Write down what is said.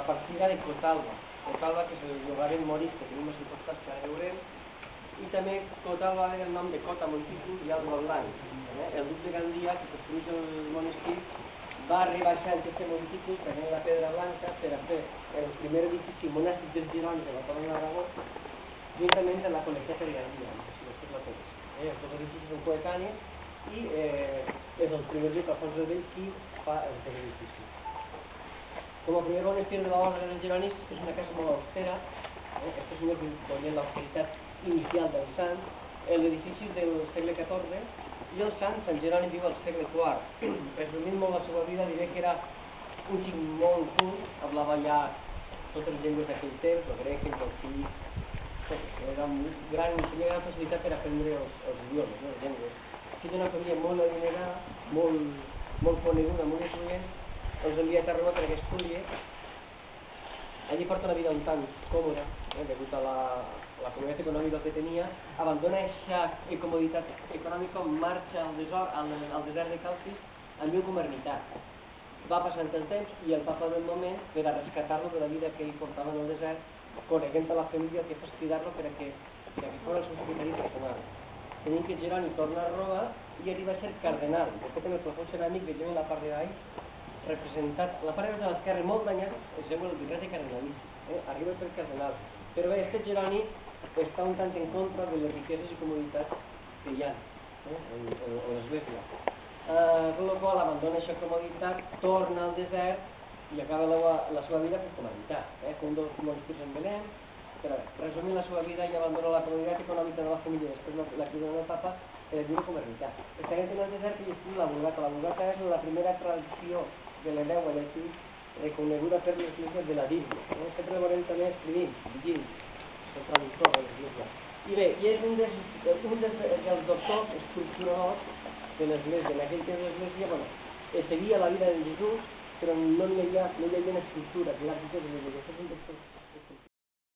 partida de Cotalba. Cotalba, que és el llogaret moris que tenim els importants que ara veurem, i també Cotalba era el nom de Cota Montícul i Alba Blanc. El duc de Gandia, que construeix el monestir, va rebaixar aquest montícul prenent la pedra blanca per a fer el primer edifici monàstic dels Gironis de la Corona d'Aragó, juntament amb la col·lecció de Gandia, si després la coneix. Els dos edificis són coetanis i és el primer lloc Alfons el Vell qui fa el primer edifici. Com a primer monestir de l'Orde dels Gironis és una casa molt austera. Estos senyors volien l'austeritat inicial del sant. L'edifici del segle XIV i el sant, Sant Jeroni, viu al segle IV. Resumint molt la seva vida, diré que era un xic molt cult, parlava ja totes les llengües d'aquell temps, el grec, el llatí, era tenia gran facilitat per aprendre els idiomes, les llengües. Fill d'una família molt adinerada, molt coneguda, molt influent, els enviat a Roma perquè estudie. Allí porta una vida un tant còmoda, degut a la comoditat econòmica que tenia, abandona aquesta comoditat econòmica, marxa al desert de Calcis amb viu com a ermità. Va passant el temps i el papa del moment, per a rescatar-lo de la vida que ell portava en el desert, coneixent a la família, el que fa és cridar-lo per a que fos el seu secretari personal. Tenim que Jeroni torna a Roma i arriba a ser cardenal. De fet, en el plafó ceràmic vegem la part de baix representat, la part de l'esquerra molt danyada, és el birrete cardenalístic, arriba a ser cardenal. Però bé, aquest Jeroni està un tant en contra de les riqueses i comoditats que hi ha en l'Església. Per la qual abandona aquesta comoditat, torna al desert i acaba la seva vida com a ermità. Un dels monestirs en Belém, però resumint la seva vida i abandona la comoditat econòmica de la família, després la crida del papa, per viure com a ermità. Està en el desert i escriu la Vulgata. La Vulgata és la primera tradició de l'hebreu a llatí reconeguda per l'Església de la Bíblia. Sempre la veurem també escrivint, Virgili, el traductor de l'Església. I bé, i és un dels doctors estructuradors de l'Església. En aquell temps l'Església seguia la vida de Jesús, però no hi havia estructures, l'arquitectura de l'Església.